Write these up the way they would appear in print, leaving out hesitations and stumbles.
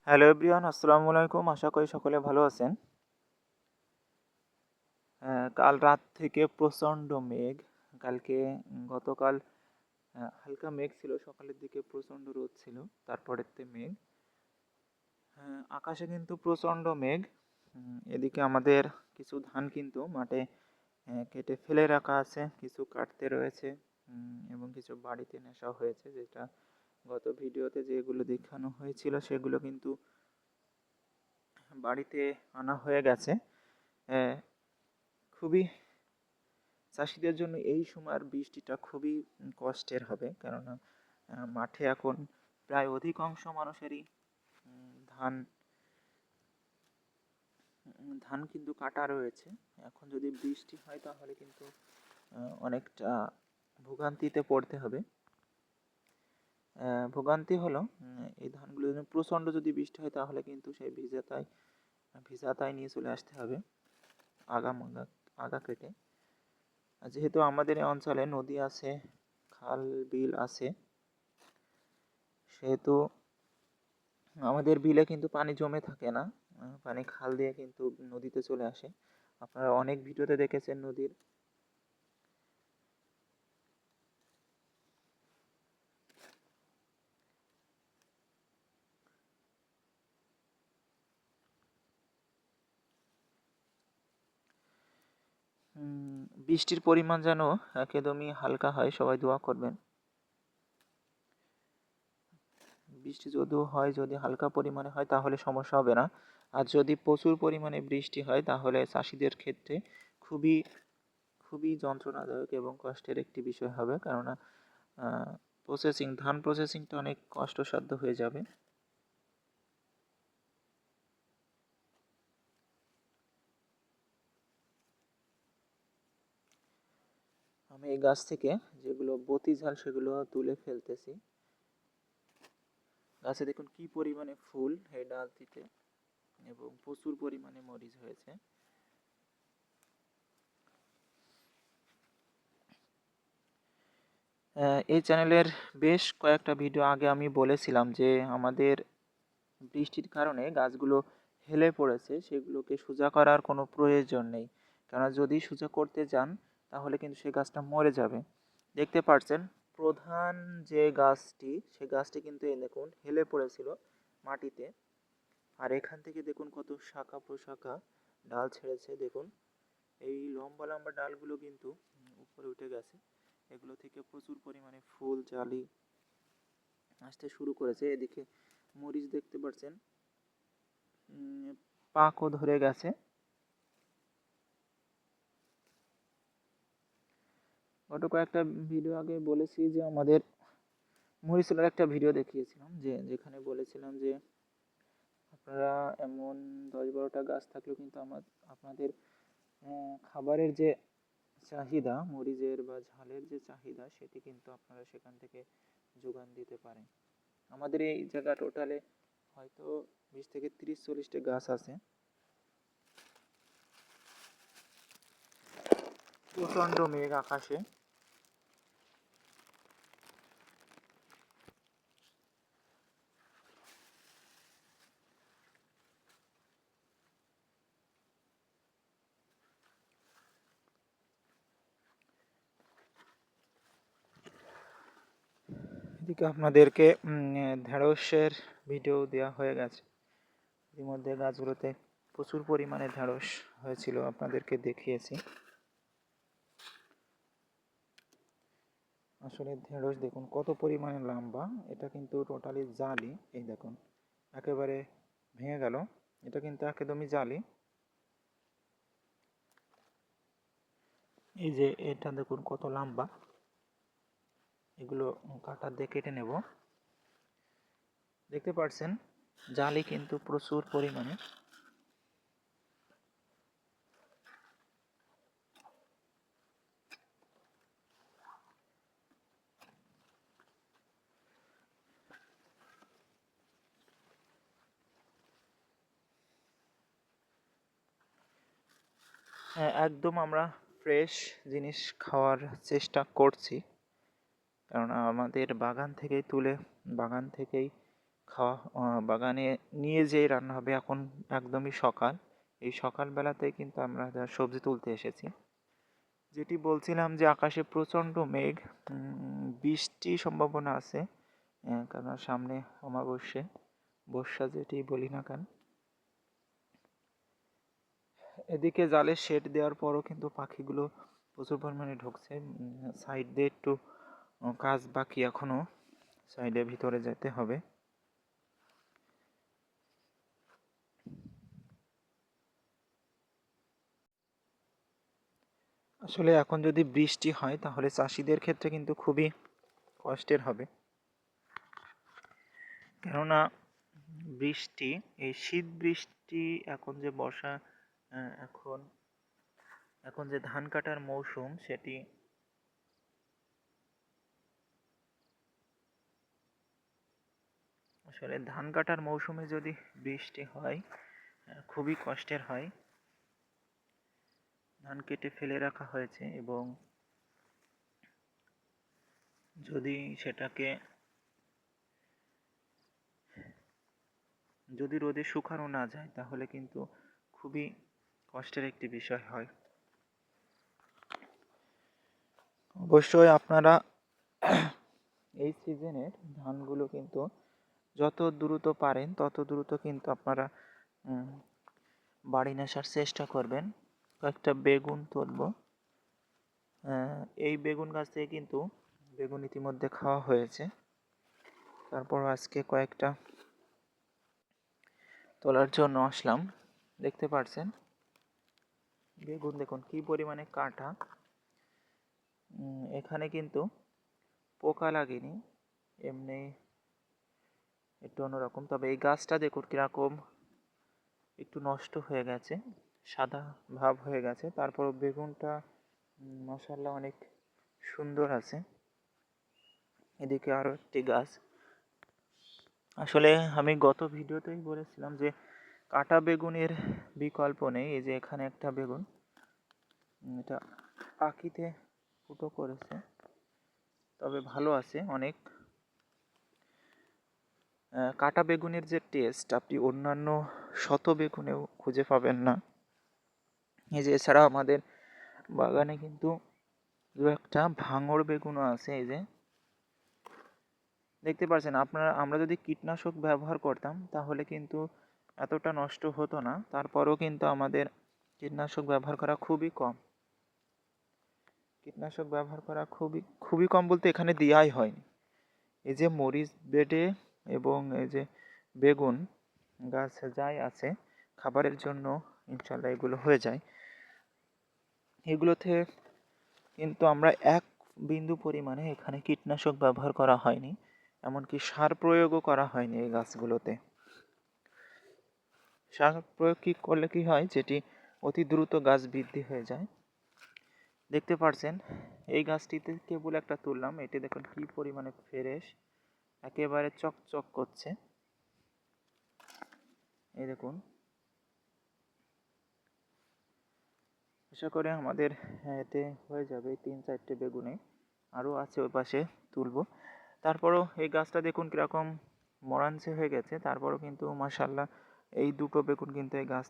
Hello everyone, আসসালামু আলাইকুম। আশা করি সকলে ভালো আছেন। কাল রাত থেকে প্রচণ্ড মেঘ। কালকে গতকাল হালকা মেঘ ছিল, সকালের দিকে প্রচণ্ড রোদ ছিল, তারপরেতে মেঘ। আকাশে কিন্তু প্রচণ্ড মেঘ। এদিকে আমাদের কিছু ধান কিন্তু মাঠে কেটে ফেলে রাখা আছে, কিছু কাটতে রয়েছে এবং কিছু বাড়িতে নেশা হয়েছে, যেটা গত ভিডিওতে যেগুলো দেখানো হয়েছিল সেগুলো কিন্তু বাড়িতে আনা হয়ে গেছে। আহ, খুবই চাষিদের জন্য এই সময়ের বৃষ্টিটা খুবই কষ্টের হবে, কেননা মাঠে এখন প্রায় অধিকাংশ মানুষেরই ধান ধান কিন্তু কাটা রয়েছে। এখন যদি বৃষ্টি হয় তাহলে কিন্তু অনেকটা ভোগান্তিতে পড়তে হবে। ভোগান্তি হলো এই ধানগুলো প্রচণ্ড যদি বৃষ্টি হয় তাহলে কিন্তু সেই ভিজাতায় নিয়ে চলে আসতে হবে আগা মাগা আগা কেটে। যেহেতু আমাদের এই অঞ্চলে নদী আছে, খাল বিল আছে, সেহেতু আমাদের বিলে কিন্তু পানি জমে থাকে না। পানি খাল দিয়ে কিন্তু নদীতে চলে আসে। আপনারা অনেক ভিডিওতে দেখেছেন নদীর বৃষ্টির পরিমাণ যেন একদমই হালকা হয়, সবাই দোয়া করবেন। বৃষ্টি যদিও হয়, যদি হালকা পরিমাণে হয় তাহলে সমস্যা হবে না। আর যদি প্রচুর পরিমাণে বৃষ্টি হয় তাহলে চাষিদের ক্ষেত্রে খুবই খুবই যন্ত্রণাদায়ক এবং কষ্টের একটি বিষয় হবে, কেননা ধান প্রসেসিংটা অনেক কষ্টসাধ্য হয়ে যাবে। আমি এই গাছ থেকে যেগুলো বতি ঝাল সেগুলো তুলে ফেলতেছি। গাছে দেখুন কি পরিমাণে ফুল এই ডালটিতে, এবং প্রচুর পরিমাণে মরিচ হয়েছে। এই চ্যানেলের বেশ কয়েকটা ভিডিও আগে আমি বলেছিলাম যে আমাদের বৃষ্টির কারণে গাছগুলো হেলে পড়েছে, সেগুলোকে সোজা করার কোনো প্রয়োজন নেই, কেননা যদি সোজা করতে যান তাহলে কিন্তু সেই গাছটা মরে যাবে। দেখতে পাচ্ছেন প্রধান যে গাছটি, সেই গাছটি কিন্তু এই দেখুন হেলে পড়েছিল মাটিতে, আর এখান থেকে দেখুন কত শাখা প্রশাখা ডাল ছেড়েছে। দেখুন এই লম্বা লম্বা ডালগুলো কিন্তু উপরে উঠে গেছে, এগুলো থেকে প্রচুর পরিমাণে ফুল জালি আসতে শুরু করেছে। এদিকে মরিচ দেখতে পাচ্ছেন পাকও ধরে গেছে। গত কয়েকটা ভিডিও আগে বলেছি যে আমাদের মরিচুলার একটা ভিডিও দেখিয়েছিলাম, যেখানে বলেছিলাম যে আপনারা এমন 10-12টা গাছ থাকলেও কিন্তু আপনাদের খাবারের যে চাহিদা, মরিচের বা ঝালের যে চাহিদা, সেটি কিন্তু আপনারা সেখান থেকে যোগান দিতে পারেন। আমাদের এই জায়গা টোটালে হয়তো 20 থেকে 30-40টা গাছ আছে। প্রচণ্ড মেঘ আকাশে। এদিকে আপনাদেরকে ঢেঁড়সের ভিডিও দেওয়া হয়ে গেছে। ইতিমধ্যে গাছগুলোতে প্রচুর পরিমাণে ঢেঁড়স হয়েছিল, আপনাদেরকে দেখিয়েছি। আসলে ঢেঁড়স দেখুন কত পরিমাণে লম্বা, এটা কিন্তু টোটালি জালি। এই দেখুন একেবারে ভেঙে গেল, এটা কিন্তু একদমই জালি। এই যে এটা দেখুন কত লম্বা, এগুলো কাটা দিয়ে কেটে নেব। দেখতে পাচ্ছেন জালি কিন্তু প্রচুর পরিমাণে। হ্যাঁ, একদম আমরা ফ্রেশ জিনিস খাওয়ার চেষ্টা করছি, কারণ আমাদের বাগান থেকেই তুলে বাগান থেকেই বাগানে নিয়ে যেয়ে রান্না হবে। এখন একদমই সকাল, এই সকালবেলাতে কিন্তু আমরা সবজি তুলতে এসেছি। যেটি বলছিলাম যে আকাশে প্রচণ্ড মেঘ, বৃষ্টি সম্ভাবনা আছে, কারণ সামনে বর্ষা যেটি বলি না কেন। এদিকে জালে শেড দেওয়ার পরও কিন্তু পাখিগুলো প্রচুর পরিমাণে ঢুকছে। সাইড দিয়ে একটু কাজ বাকি এখনো, সাইডে ভিতরে যেতে হবে। আসলে এখন যদি বৃষ্টি হয় তাহলে চাষিদের ক্ষেত্রে কিন্তু খুবই কষ্টের হবে, কেননা বৃষ্টি, এই শীত বৃষ্টি, এখন যে বর্ষা, এখন এখন যে ধান কাটার মৌসুম, সেটি আসলে ধান কাটার মৌসুমে যদি বৃষ্টি হয় খুবই কষ্টের হয়। ধান কেটে ফেলে রাখা হয়েছে এবং যদি সেটাকে যদি রোদে শুকানো না যায় তাহলে কিন্তু খুবই কষ্টের একটি বিষয় হয়। অবশ্যই আপনারা এই সিজনের ধানগুলো কিন্তু যত দ্রুত পারেন তত দ্রুত কিন্তু আপনারা বাড়ি নিয়ে আসার চেষ্টা করবেন। কয়েকটা বেগুন তুলব। এই বেগুন গাছ থেকে কিন্তু বেগুন ইতিমধ্যে খাওয়া হয়েছে, তারপর আজকে কয়েকটা তোলার জন্য আসলাম। দেখতে পাচ্ছেন বেগুন দেখুন কি পরিমাণে কাঁটা। এখানে কিন্তু পোকা লাগেনি, এমনি একটু অন্যরকম। তবে এই গাছটা দেখুন কিরকম একটু নষ্ট হয়ে গেছে, সাদা ভাব হয়ে গেছে, তারপর বেগুনটা মাশাআল্লাহ অনেক সুন্দর আছে। এদিকে আরও একটি গাছ। আসলে আমি গত ভিডিওতেই বলেছিলাম যে কাটা বেগুনের বিকল্প নেই। এই যে এখানে একটা বেগুন, এটা পাখিতে ফুটো করেছে, তবে ভালো আছে অনেক। কাটা বেগুনের যে টেস্ট আপনি অন্যান্য শত বেগুনেও খুঁজে পাবেন না। এই যে এছাড়া আমাদের বাগানে কিন্তু দু একটা ভাঙড় বেগুনও আছে। এই যে দেখতে পাচ্ছেন আপনারা, আমরা যদি কীটনাশক ব্যবহার করতাম তাহলে কিন্তু এতটা নষ্ট হতো না। তারপরেও কিন্তু আমাদের কীটনাশক ব্যবহার করা খুবই কম। কীটনাশক ব্যবহার করা খুবই কম বলতে এখানে দেওয়াই হয়নি। এই যে মরিচ বেডে এবং এই যে বেগুন গাছ যাই আছে খাবারের জন্য, ইনশাল্লাহ এগুলো হয়ে যায়। এগুলোতে কিন্তু আমরা এক বিন্দু পরিমাণে এখানে কীটনাশক ব্যবহার করা হয়নি, এমনকি সার প্রয়োগও করা হয়নি এই গাছগুলোতে। সার প্রয়োগ করলে কি হয়, যেটি অতি দ্রুত গাছ বৃদ্ধি হয়ে যায়। দেখতে পাচ্ছেন এই গাছটিতে কেবল একটা তুললাম, এটি দেখুন কি পরিমাণে ফ্রেশ, একেবারে চকচক করছে। এই দেখুন, আশা করি আমাদের এতে হয়ে যাবে 3-4টে বেগুনে, আরও আছে ওই পাশে তুলব। তারপরও এই গাছটা দেখুন কীরকম মরাঞ্চে হয়ে গেছে, তারপরও কিন্তু মাশাআল্লাহ এই দুটো বেগুন কিন্তু এই গাছ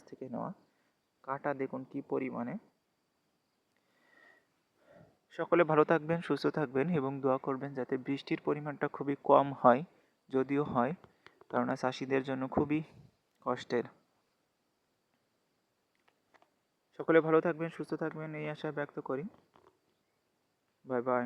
থেকে নেওয়া, কাটা দেখুন কি পরিমাণে। সকলে ভালো থাকবেন, সুস্থ থাকবেন এবং দোয়া করবেন যাতে বৃষ্টির পরিমাণটা খুবই কম হয়, যদিও হয়, কেননা চাষিদের জন্য খুবই কষ্টের। সকলে ভালো থাকবেন, সুস্থ থাকবেন এই আশা ব্যক্ত করি। Bye bye.